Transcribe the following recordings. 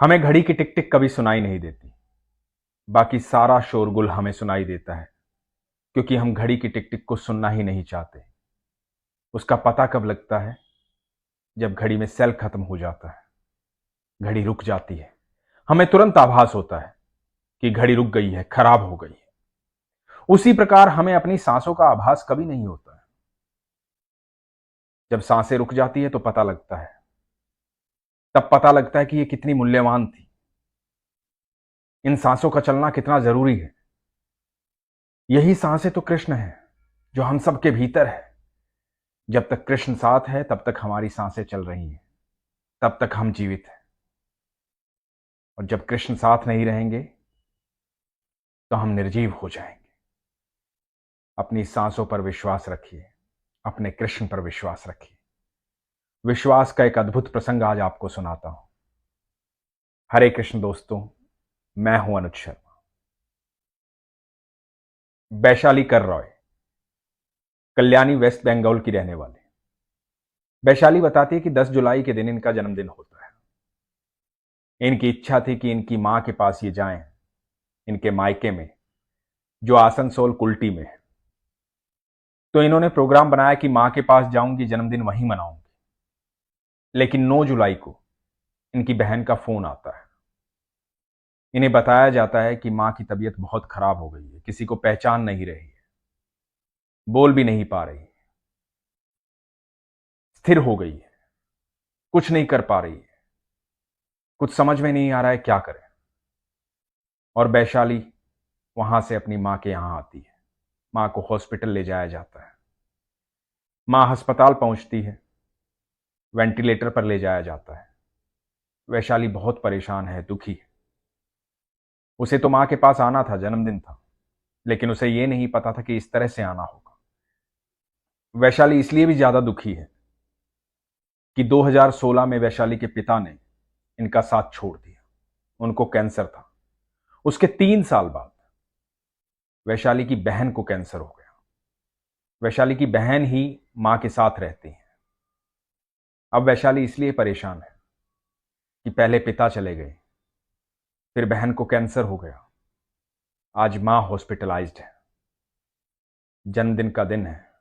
हमें घड़ी की टिक टिक कभी सुनाई नहीं देती। बाकी सारा शोरगुल हमें सुनाई देता है, क्योंकि हम घड़ी की टिक टिक को सुनना ही नहीं चाहते। उसका पता कब लगता है? जब घड़ी में सेल खत्म हो जाता है, घड़ी रुक जाती है। हमें तुरंत आभास होता है कि घड़ी रुक गई है, खराब हो गई है। उसी प्रकार हमें अपनी सांसों का आभास कभी नहीं होता है। जब सांसें रुक जाती है तो पता लगता है। तब पता लगता है कि ये कितनी मूल्यवान थी। इन सांसों का चलना कितना जरूरी है। यही सांसें तो कृष्ण है, जो हम सबके भीतर है। जब तक कृष्ण साथ है तब तक हमारी सांसें चल रही हैं, तब तक हम जीवित हैं। और जब कृष्ण साथ नहीं रहेंगे तो हम निर्जीव हो जाएंगे। अपनी सांसों पर विश्वास रखिए, अपने कृष्ण पर विश्वास रखिए। विश्वास का एक अद्भुत प्रसंग आज आपको सुनाता हूं। हरे कृष्ण दोस्तों, मैं हूं अनुज शर्मा। वैशाली कर रॉय कल्याणी वेस्ट बंगाल की रहने वाले। वैशाली बताती है कि 10 जुलाई के दिन इनका जन्मदिन होता है। इनकी इच्छा थी कि इनकी मां के पास ये जाएं, इनके मायके में, जो आसनसोल कुल्टी में है। तो इन्होंने प्रोग्राम बनाया कि मां के पास जाऊंगी, जन्मदिन वहीं मनाऊंगी। लेकिन 9 जुलाई को इनकी बहन का फोन आता है। इन्हें बताया जाता है कि मां की तबीयत बहुत खराब हो गई है, किसी को पहचान नहीं रही है, बोल भी नहीं पा रही है, स्थिर हो गई है, कुछ नहीं कर पा रही है, कुछ समझ में नहीं आ रहा है क्या करें। और वैशाली वहां से अपनी मां के यहां आती है। मां को हॉस्पिटल ले जाया जाता है। मां अस्पताल पहुंचती है, वेंटिलेटर पर ले जाया जाता है। वैशाली बहुत परेशान है, दुखी है। उसे तो मां के पास आना था, जन्मदिन था, लेकिन उसे यह नहीं पता था कि इस तरह से आना होगा। वैशाली इसलिए भी ज्यादा दुखी है कि 2016 में वैशाली के पिता ने इनका साथ छोड़ दिया। उनको कैंसर था। उसके 3 साल बाद वैशाली की बहन को कैंसर हो गया। वैशाली की बहन ही मां के साथ रहती है। अब वैशाली इसलिए परेशान है कि पहले पिता चले गए, फिर बहन को कैंसर हो गया, आज मां हॉस्पिटलाइज्ड है। जन्मदिन का दिन है।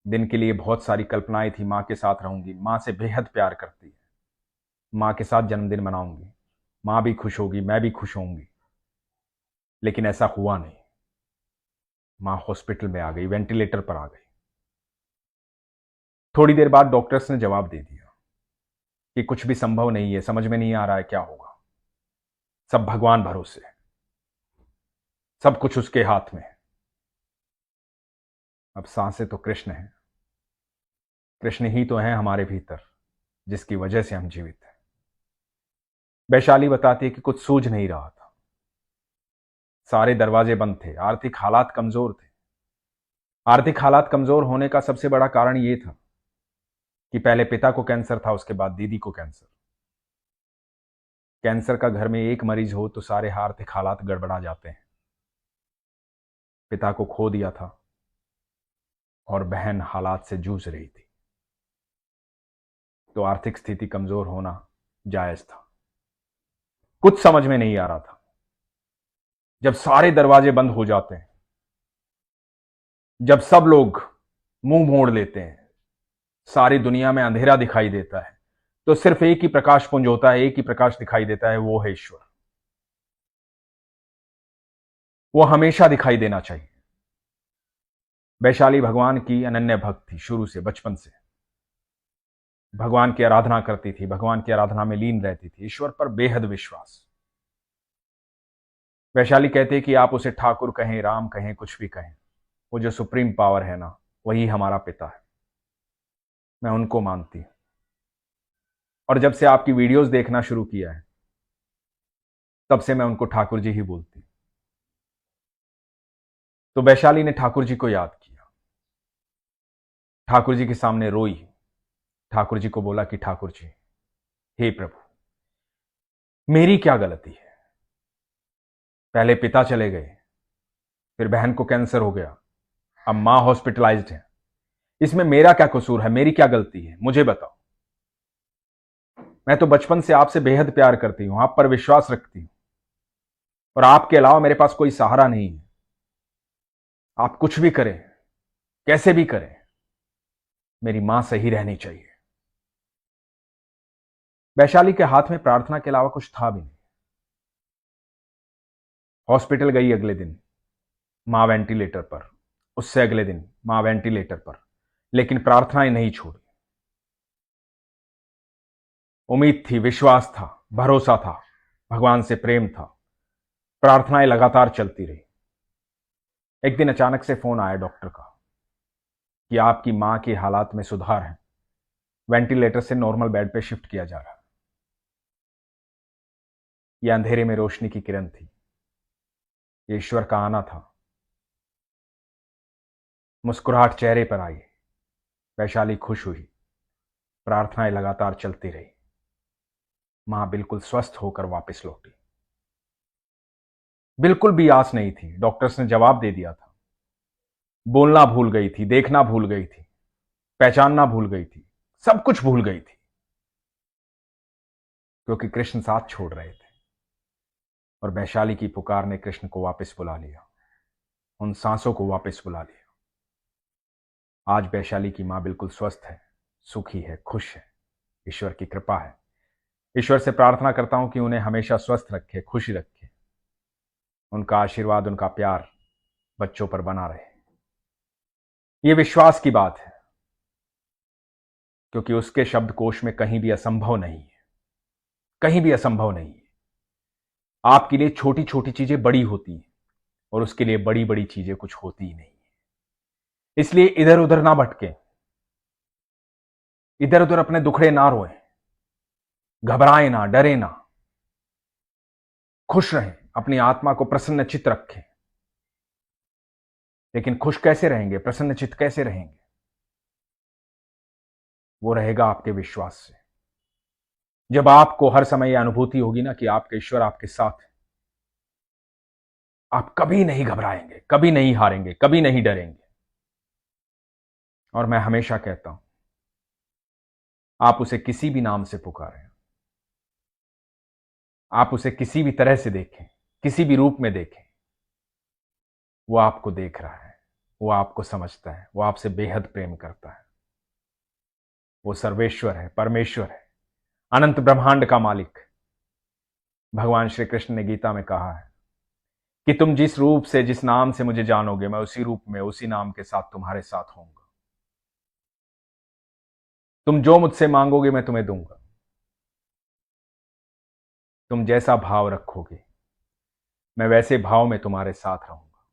दिन के लिए बहुत सारी कल्पनाएं थी। मां के साथ रहूंगी, मां से बेहद प्यार करती है, मां के साथ जन्मदिन मनाऊंगी, मां भी खुश होगी, मैं भी खुश होंगी। लेकिन ऐसा हुआ नहीं। मां हॉस्पिटल में आ गई, वेंटिलेटर पर आ गई। थोड़ी देर बाद डॉक्टर्स ने जवाब दे दिया कि कुछ भी संभव नहीं है, समझ में नहीं आ रहा है क्या होगा, सब भगवान भरोसे है, सब कुछ उसके हाथ में है। अब सांसें तो कृष्ण है, कृष्ण ही तो है हमारे भीतर, जिसकी वजह से हम जीवित हैं। वैशाली बताती है कि कुछ सूझ नहीं रहा था। सारे दरवाजे बंद थे, आर्थिक हालात कमजोर थे। आर्थिक हालात कमजोर होने का सबसे बड़ा कारण यह था कि पहले पिता को कैंसर था, उसके बाद दीदी को कैंसर। कैंसर का घर में एक मरीज हो तो सारे आर्थिक हालात गड़बड़ा जाते हैं। पिता को खो दिया था और बहन हालात से जूझ रही थी, तो आर्थिक स्थिति कमजोर होना जायज था। कुछ समझ में नहीं आ रहा था। जब सारे दरवाजे बंद हो जाते हैं, जब सब लोग मुंह मोड़ लेते हैं, सारी दुनिया में अंधेरा दिखाई देता है, तो सिर्फ एक ही प्रकाश पुंज होता है, एक ही प्रकाश दिखाई देता है, वो है ईश्वर। वो हमेशा दिखाई देना चाहिए। वैशाली भगवान की अनन्य भक्त थी, शुरू से, बचपन से भगवान की आराधना करती थी, भगवान की आराधना में लीन रहती थी, ईश्वर पर बेहद विश्वास। वैशाली कहते हैं कि आप उसे ठाकुर कहें, राम कहें, कुछ भी कहें, वो जो सुप्रीम पावर है ना, वही हमारा पिता है। मैं उनको मानती हूं। और जब से आपकी वीडियोस देखना शुरू किया है, तब से मैं उनको ठाकुर जी ही बोलती हूं। तो वैशाली ने ठाकुर जी को याद किया, ठाकुर जी के सामने रोई, ठाकुर जी को बोला कि ठाकुर जी, हे प्रभु, मेरी क्या गलती है? पहले पिता चले गए, फिर बहन को कैंसर हो गया, अब मां हॉस्पिटलाइज्ड है। इसमें मेरा क्या कसूर है? मेरी क्या गलती है? मुझे बताओ। मैं तो बचपन से आपसे बेहद प्यार करती हूं, आप पर विश्वास रखती हूं, और आपके अलावा मेरे पास कोई सहारा नहीं है। आप कुछ भी करें, कैसे भी करें, मेरी मां सही रहनी चाहिए। वैशाली के हाथ में प्रार्थना के अलावा कुछ था भी नहीं। हॉस्पिटल गई अगले दिन, मां वेंटिलेटर पर। उससे अगले दिन मां वेंटिलेटर पर, लेकिन प्रार्थनाएं नहीं छोड़ी। उम्मीद थी, विश्वास था, भरोसा था, भगवान से प्रेम था। प्रार्थनाएं लगातार चलती रही। एक दिन अचानक से फोन आया डॉक्टर का कि आपकी मां की हालात में सुधार है, वेंटिलेटर से नॉर्मल बेड पे शिफ्ट किया जा रहा है। यह अंधेरे में रोशनी की किरण थी, ये ईश्वर का आना था। मुस्कुराहट चेहरे पर आई, वैशाली खुश हुई। प्रार्थनाएं लगातार चलती रही। मां बिल्कुल स्वस्थ होकर वापस लौटी। बिल्कुल भी आस नहीं थी, डॉक्टर्स ने जवाब दे दिया था। बोलना भूल गई थी, देखना भूल गई थी, पहचानना भूल गई थी, सब कुछ भूल गई थी, क्योंकि कृष्ण साथ छोड़ रहे थे। और वैशाली की पुकार ने कृष्ण को वापस बुला लिया, उन सांसों को वापस बुला लिया। आज वैशाली की मां बिल्कुल स्वस्थ है, सुखी है, खुश है। ईश्वर की कृपा है। ईश्वर से प्रार्थना करता हूं कि उन्हें हमेशा स्वस्थ रखे, खुश रखे। उनका आशीर्वाद, उनका प्यार बच्चों पर बना रहे। यह विश्वास की बात है, क्योंकि उसके शब्दकोश में कहीं भी असंभव नहीं है, कहीं भी असंभव नहीं है। आपके लिए छोटी छोटी चीजें बड़ी होती हैं, और उसके लिए बड़ी बड़ी चीजें कुछ होती ही नहीं है। इसलिए इधर उधर ना भटके, इधर उधर अपने दुखड़े ना रोएं, घबराएं ना, डरे ना, खुश रहें, अपनी आत्मा को प्रसन्न चित्त रखें। लेकिन खुश कैसे रहेंगे, प्रसन्न चित्त कैसे रहेंगे? वो रहेगा आपके विश्वास से। जब आपको हर समय यह अनुभूति होगी ना कि आपके ईश्वर आपके साथ है, आप कभी नहीं घबराएंगे, कभी नहीं हारेंगे, कभी नहीं डरेंगे। और मैं हमेशा कहता हूं, आप उसे किसी भी नाम से पुकारें, आप उसे किसी भी तरह से देखें, किसी भी रूप में देखें, वो आपको देख रहा है, वो आपको समझता है, वो आपसे बेहद प्रेम करता है। वो सर्वेश्वर है, परमेश्वर है, अनंत ब्रह्मांड का मालिक। भगवान श्री कृष्ण ने गीता में कहा है कि तुम जिस रूप से, जिस नाम से मुझे जानोगे, मैं उसी रूप में, उसी नाम के साथ तुम्हारे साथ होऊंगा। तुम जो मुझसे मांगोगे मैं तुम्हें दूंगा। तुम जैसा भाव रखोगे, मैं वैसे भाव में तुम्हारे साथ रहूंगा।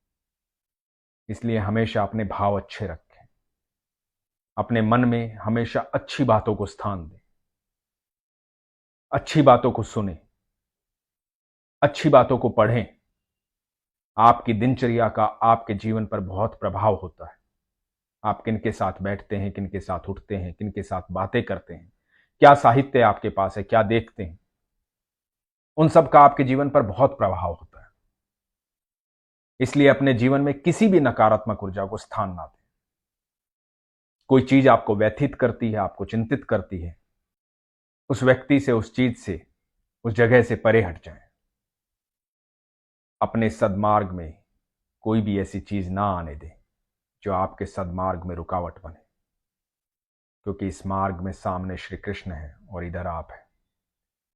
इसलिए हमेशा अपने भाव अच्छे रखें, अपने मन में हमेशा अच्छी बातों को स्थान दें, अच्छी बातों को सुनें, अच्छी बातों को पढ़ें। आपकी दिनचर्या का आपके जीवन पर बहुत प्रभाव होता है। आप किनके साथ बैठते हैं, किनके साथ उठते हैं, किनके साथ बातें करते हैं, क्या साहित्य आपके पास है, क्या देखते हैं, उन सब का आपके जीवन पर बहुत प्रभाव होता है। इसलिए अपने जीवन में किसी भी नकारात्मक ऊर्जा को स्थान ना दें। कोई चीज आपको व्यथित करती है, आपको चिंतित करती है, उस व्यक्ति से, उस चीज से, उस जगह से परे हट जाएं। अपने सद्मार्ग में कोई भी ऐसी चीज ना आने दें जो आपके सद्मार्ग में रुकावट बने, क्योंकि इस मार्ग में सामने श्री कृष्ण है और इधर आप हैं।